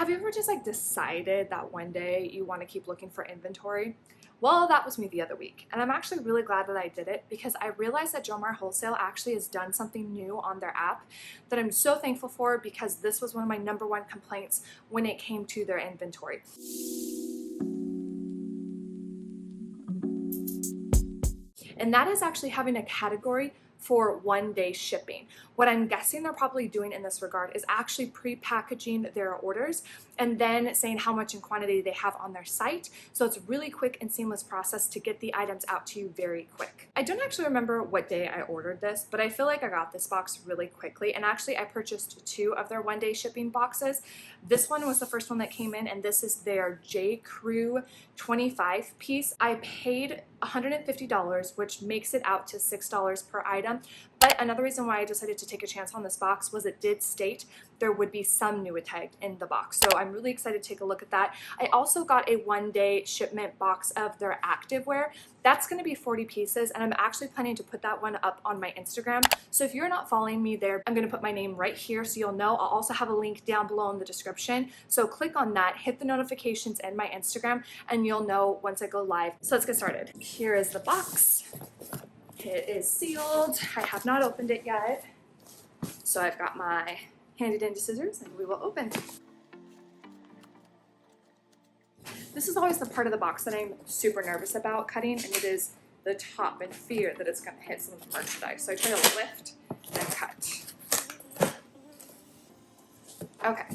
Have you ever just like decided that one day you want to keep looking for inventory? Well, that was me the other week, and I'm actually really glad that I did it because I realized that Jomar Wholesale actually has done something new on their app that I'm so thankful for, because this was one of my #1 complaints when it came to their inventory. And that is actually having a category for one-day shipping. What I'm guessing they're probably doing in this regard is actually pre-packaging their orders and then saying how much in quantity they have on their site. So it's a really quick and seamless process to get the items out to you very quick. I don't actually remember what day I ordered this, but I feel like I got this box really quickly. And actually I purchased 2 of their one-day shipping boxes. This one was the first one that came in, and this is their J.crew 25 piece. I paid $150, which makes it out to $6 per item. But another reason why I decided to take a chance on this box was it did state there would be some Nuitag in the box. So I'm really excited to take a look at that. I also got a one-day shipment box of their activewear. That's going to be 40 pieces, and I'm actually planning to put that one up on my Instagram. So if you're not following me there, I'm going to put my name right here so you'll know. I'll also have a link down below in the description. So click on that, hit the notifications and my Instagram, and you'll know once I go live. So let's get started. Here is the box. It is sealed. I have not opened it yet. So I've got my handy dandy scissors, and we will open. This is always the part of the box that I'm super nervous about cutting, and it is the top, in fear that it's going to hit some of the merchandise. So I try to lift and cut. Okay.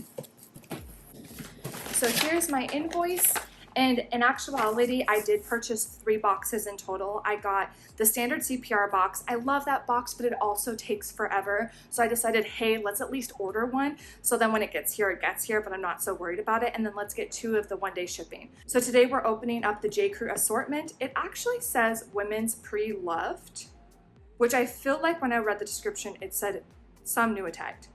So here's my invoice. And in actuality, I did purchase 3 boxes in total. I got the standard CPR box. I love that box, but it also takes forever. So I decided, hey, let's at least order one. So then when it gets here, but I'm not so worried about it. And then let's get 2 of the one-day shipping. So today we're opening up the J.crew assortment. It actually says women's pre-loved, which I feel like when I read the description, it said some Nuitag.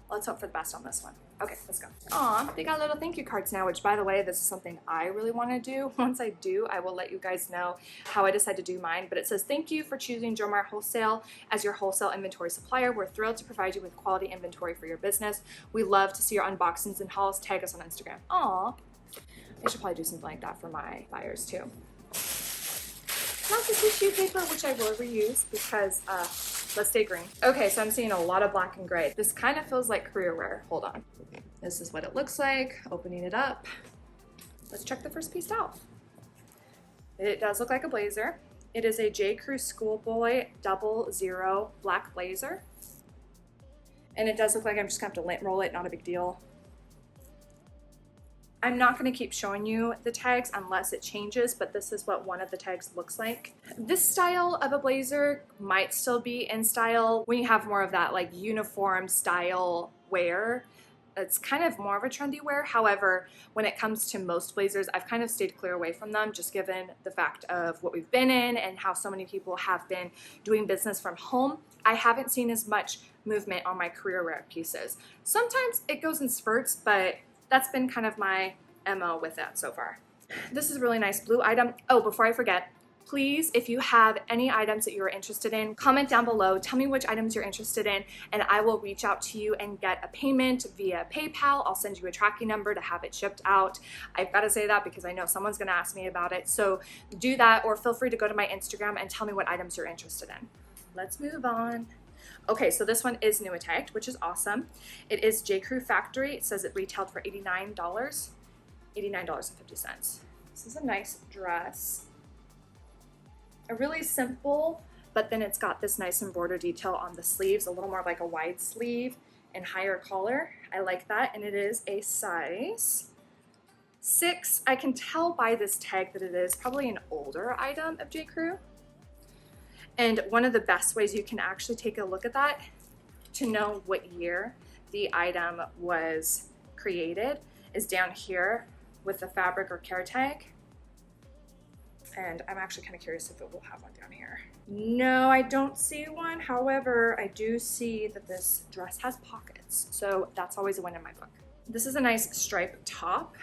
Let's hope for the best on this one. Okay, let's go. Aw, they got little thank you cards now, which, by the way, this is something I really want to do. Once I do, I will let you guys know how I decide to do mine. But it says, thank you for choosing Jomar Wholesale as your wholesale inventory supplier. We're thrilled to provide you with quality inventory for your business. We love to see your unboxings and hauls. Tag us on Instagram. Aw, I should probably do something like that for my buyers too. Not the tissue paper, which I will reuse because let's stay green. Okay, so I'm seeing a lot of black and gray. This kind of feels like career wear. Hold on. This is what it looks like. Opening it up. Let's check the first piece out. It does look like a blazer. It is a J.crew Schoolboy 00 black blazer. And it does look like I'm just gonna have to lint roll it, not a big deal. I'm not going to keep showing you the tags unless it changes, but this is what one of the tags looks like. This style of a blazer might still be in style when you have more of that like uniform style wear. It's kind of more of a trendy wear. However, when it comes to most blazers, I've kind of stayed clear away from them, just given the fact of what we've been in and how so many people have been doing business from home. I haven't seen as much movement on my career wear pieces. Sometimes it goes in spurts, but that's been kind of my MO with that so far. This is a really nice blue item. Oh, before I forget, please, if you have any items that you're interested in, comment down below, tell me which items you're interested in, and I will reach out to you and get a payment via PayPal. I'll send you a tracking number to have it shipped out. I've got to say that because I know someone's going to ask me about it. So do that, or feel free to go to my Instagram and tell me what items you're interested in. Let's move on. Okay, so this one is Nuitag, which is awesome. It is J.crew Factory. It says it retailed for $89, $89.50. This is a nice dress. A really simple, but then it's got this nice embroidered detail on the sleeves, a little more like a wide sleeve and higher collar. I like that, and it is a size 6. I can tell by this tag that it is probably an older item of J.crew. And one of the best ways you can actually take a look at that to know what year the item was created is down here with the fabric or care tag. And I'm actually kind of curious if it will have one down here. No, I don't see one. However, I do see that this dress has pockets. So that's always a win in my book. This is a nice striped top.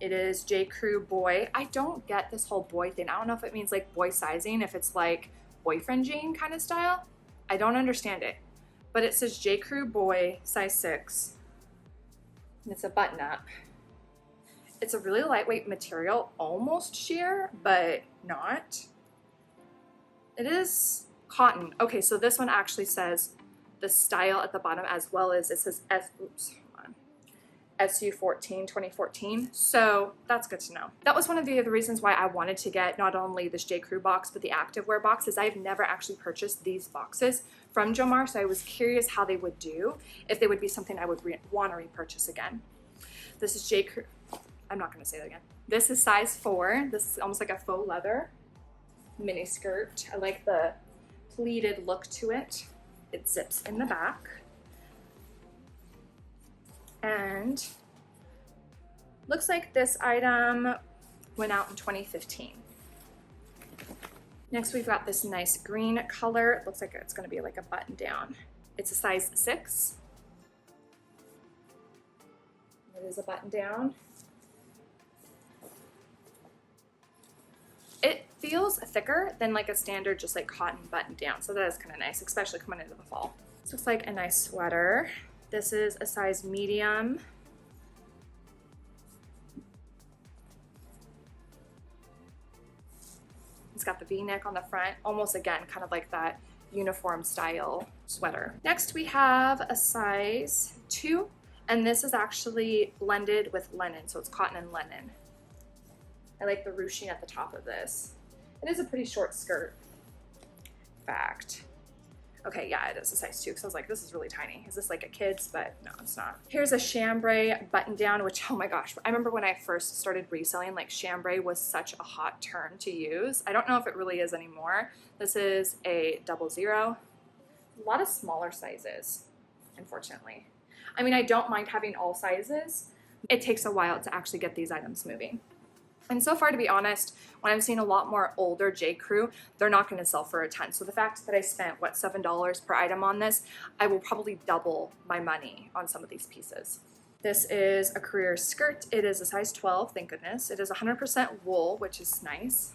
It is J.crew boy. I don't get this whole boy thing. I don't know if it means like boy sizing, if it's like boyfriend jean kind of style. I don't understand it. But it says J.crew boy size 6. And it's a button up. It's a really lightweight material, almost sheer, but not. It is cotton. Okay, so this one actually says the style at the bottom, as well as it says SU14 2014, so that's good to know. That was one of the other reasons why I wanted to get not only this J.Crew box but the activewear box, is I've never actually purchased these boxes from Jomar, so I was curious how they would do, if they would be something I would want to repurchase again. This is J.Crew. I'm not going to say that again. This is size 4. This is almost like a faux leather mini skirt. I like the pleated look to it. It zips in the back. And looks like this item went out in 2015. Next, we've got this nice green color. It looks like it's going to be like a button down. It's a size 6. It is a button down. It feels thicker than like a standard just like cotton button down, so that is kind of nice, especially coming into the fall. This looks like a nice sweater. This is a size medium. It's got the V-neck on the front, almost again, kind of like that uniform style sweater. Next we have a size 2, and this is actually blended with linen, so it's cotton and linen. I like the ruching at the top of this. It is a pretty short skirt. In fact, okay, yeah, it is a size 2, because I was like, this is really tiny. Is this like a kid's? But no, it's not. Here's a chambray button down, which, oh my gosh, I remember when I first started reselling, like chambray was such a hot term to use. I don't know if it really is anymore. This is a 00. A lot of smaller sizes, unfortunately. I mean, I don't mind having all sizes. It takes a while to actually get these items moving. And so far, to be honest, when I'm seeing a lot more older J.Crew, they're not going to sell for a ton. So the fact that I spent, what, $7 per item on this, I will probably double my money on some of these pieces. This is a career skirt. It is a size 12, thank goodness. It is 100% wool, which is nice.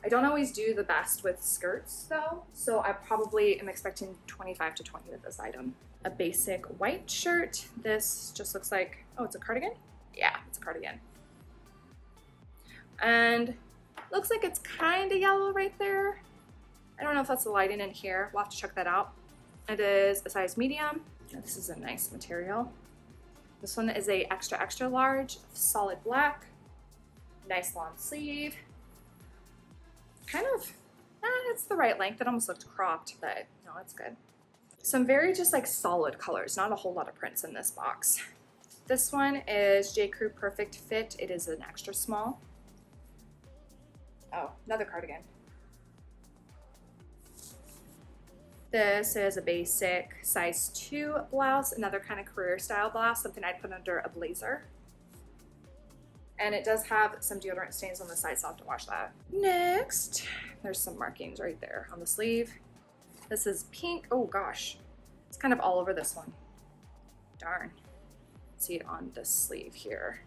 I don't always do the best with skirts though, so I probably am expecting 25 to 20 with this item. A basic white shirt. This just looks like, oh, it's a cardigan? Yeah, it's a cardigan. And looks like it's kind of yellow right there. I don't know if that's the lighting in here. We'll have to check that out. It is a size medium. This is a nice material. This one is a extra, extra large, solid black, nice long sleeve. Kind of, it's the right length. It almost looked cropped, but no, it's good. Some very just like solid colors, not a whole lot of prints in this box. This one is J.Crew Perfect Fit. It is an extra small. Oh, another cardigan. This is a basic size 2 blouse, another kind of career style blouse, something I'd put under a blazer. And it does have some deodorant stains on the side, so I'll have to wash that. Next, there's some markings right there on the sleeve. This is pink. Oh gosh, it's kind of all over this one. Darn. See it on this sleeve here.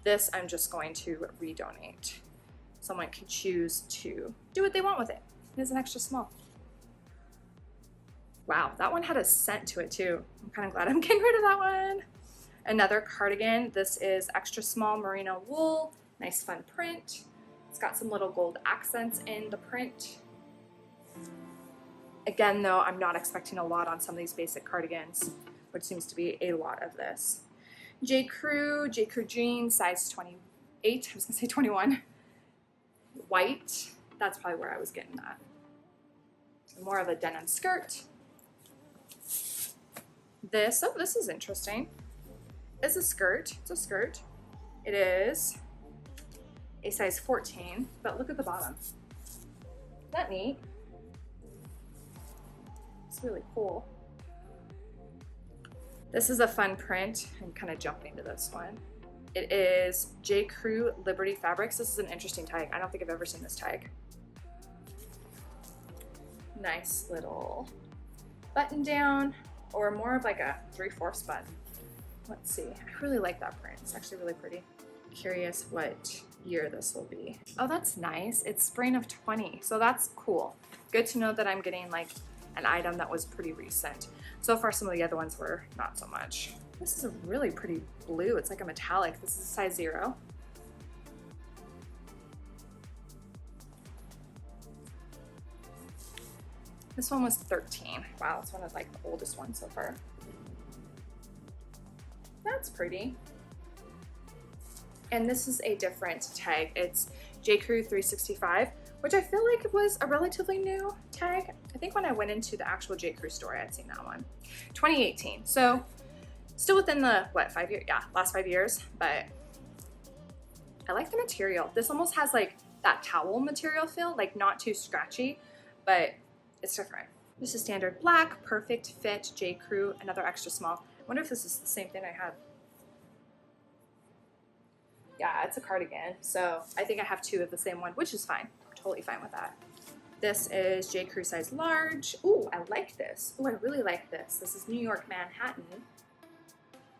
This I'm just going to redonate. Someone can choose to do what they want with it. It is an extra small. Wow, that one had a scent to it too. I'm kind of glad I'm getting rid of that one. Another cardigan. This is extra small merino wool. Nice fun print. It's got some little gold accents in the print. Again though, I'm not expecting a lot on some of these basic cardigans, which seems to be a lot of this. J.Crew jeans, size 28. I was gonna say 21. White. That's probably where I was getting that. More of a denim skirt. This is interesting. It's a skirt. It's a skirt. It is a size 14, but look at the bottom. Isn't that neat? It's really cool. This is a fun print. I'm kind of jumping to this one. It is J.Crew Liberty Fabrics. This is an interesting tag. I don't think I've ever seen this tag. Nice little button down, or more of like a 3/4 button. Let's see. I really like that print. It's actually really pretty. Curious what year this will be. Oh, that's nice. It's spring of 20, so that's cool. Good to know that I'm getting like an item that was pretty recent. So far, some of the other ones were not so much. This is a really pretty blue. It's like a metallic. This is a size 0. This one was 13. Wow, it's one of like the oldest ones so far. That's pretty. And this is a different tag. It's J.crew 365, which I feel like was a relatively new tag. I think when I went into the actual J.crew store, I'd seen that one. 2018. So still within the, what, 5 years? Yeah, last 5 years, but I like the material. This almost has like that towel material feel, like not too scratchy, but it's different. This is standard black, perfect fit, J.crew, another extra small. I wonder if this is the same thing I had. Yeah, it's a cardigan, so I think I have 2 of the same one, which is fine. Totally fine with that. This is J.crew size large. Ooh, I like this. Ooh, I really like this. This is New York, Manhattan.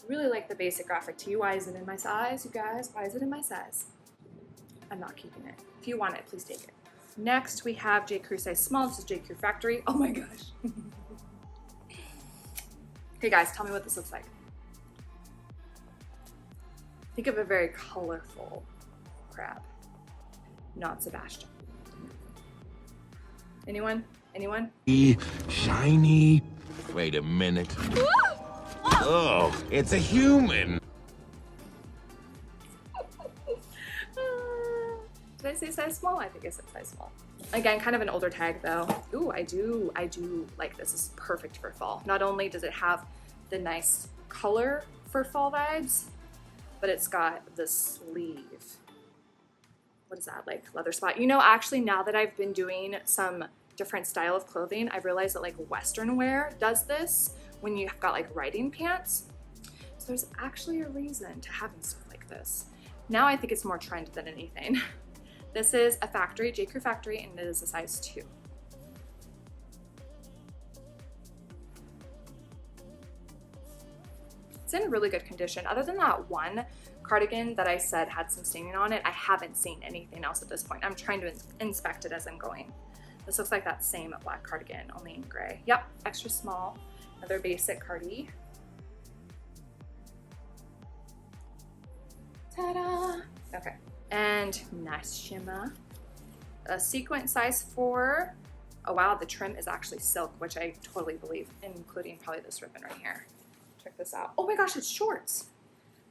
Really like the basic graphic tee. Why is it in my size, you guys? Why is it in my size? I'm not keeping it. If you want it, please take it. Next, we have J.crew size small. This is J.crew factory. Oh my gosh. Hey guys, tell me what this looks like. Think of a very colorful crab. Not Sebastian. Anyone? Anyone? Shiny. Wait a minute. Oh, it's a human. Did I say size small? I think I said size small. Again, kind of an older tag though. Ooh, I do like this. This is perfect for fall. Not only does it have the nice color for fall vibes, but it's got the sleeve. What is that, like leather spot? You know, actually now that I've been doing some different style of clothing, I've realized that like Western wear does this when you've got like riding pants. So there's actually a reason to having stuff like this. Now I think it's more trend than anything. This is a factory, J.crew factory, and it is a size 2. It's in really good condition. Other than that one cardigan that I said had some staining on it, I haven't seen anything else at this point. I'm trying to inspect it as I'm going. This looks like that same black cardigan, only in gray. Yep, extra small, another basic cardi. Ta-da! Okay, and nice shimmer. A sequin size 4. Oh wow, the trim is actually silk, which I totally believe, including probably this ribbon right here. Check this out. Oh my gosh, it's shorts.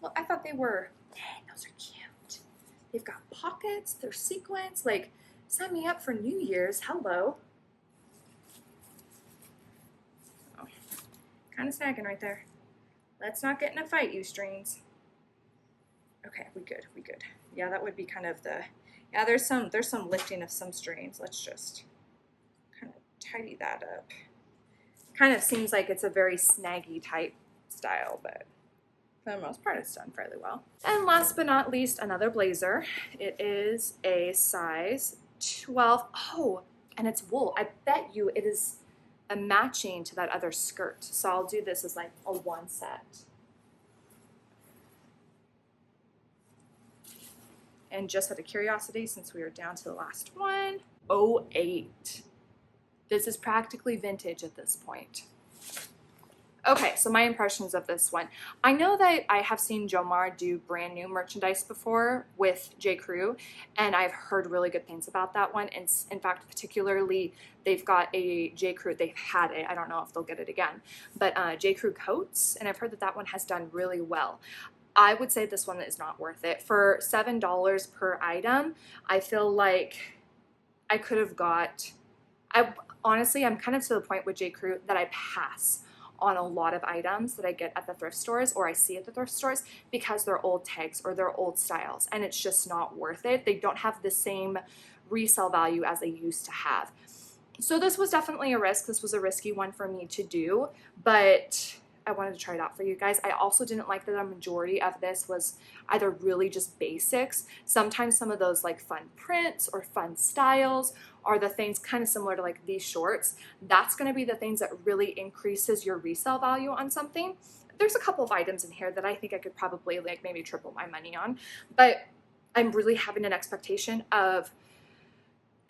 Well, I thought they were, dang, those are cute. They've got pockets, they're sequins. Like, sign me up for New Year's, hello. Oh, kind of snagging right there. Let's not get in a fight, you strings. Okay, we good, we good. Yeah, that would be kind of the, yeah, there's some lifting of some strings. Let's just kind of tidy that up. Kind of seems like it's a very snaggy type style, but for the most part it's done fairly well. And last but not least, another blazer. It is a size 12. Oh, and it's wool. I bet you it is a matching to that other skirt. So I'll do this as like a 1 set. And just out of curiosity, since we are down to the last one, 08. This is practically vintage at this point. Okay, so my impressions of this one. I know that I have seen Jomar do brand new merchandise before with J.crew, and I've heard really good things about that one. And in fact, particularly, they've got a J.crew, they've had it, I don't know if they'll get it again, but J.crew coats, and I've heard that that one has done really well. I would say this one is not worth it. For $7 per item, I feel like I could have got, honestly, I'm kind of to the point with J.crew that I pass on a lot of items that I get at the thrift stores or I see at the thrift stores because they're old tags or they're old styles, and it's just not worth it. They don't have the same resale value as they used to have. So this was definitely a risk. This was a risky one for me to do, but I wanted to try it out for you guys. I also didn't like that a majority of this was either really just basics. Sometimes some of those like fun prints or fun styles are the things kind of similar to like these shorts. That's going to be the things that really increases your resale value on something. There's a couple of items in here that I think I could probably like maybe triple my money on, but I'm really having an expectation of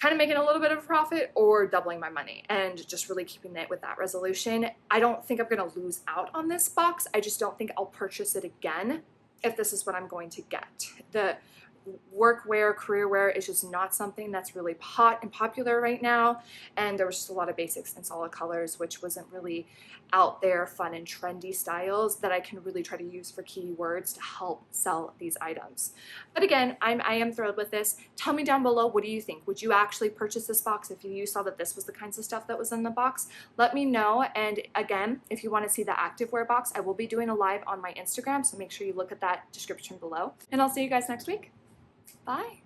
kind of making a little bit of a profit or doubling my money and just really keeping it with that resolution. I don't think I'm going to lose out on this box. I just don't think I'll purchase it again if this is what I'm going to get. The workwear, career wear is just not something that's really hot and popular right now, and there was just a lot of basics and solid colors, which wasn't really out there, fun and trendy styles that I can really try to use for keywords to help sell these items. But again, I am thrilled with this. Tell me down below, what do you think? Would you actually purchase this box if you saw that this was the kinds of stuff that was in the box? Let me know. And again, if you want to see the activewear box, I will be doing a live on my Instagram, so make sure you look at that description below. And I'll see you guys next week. Bye.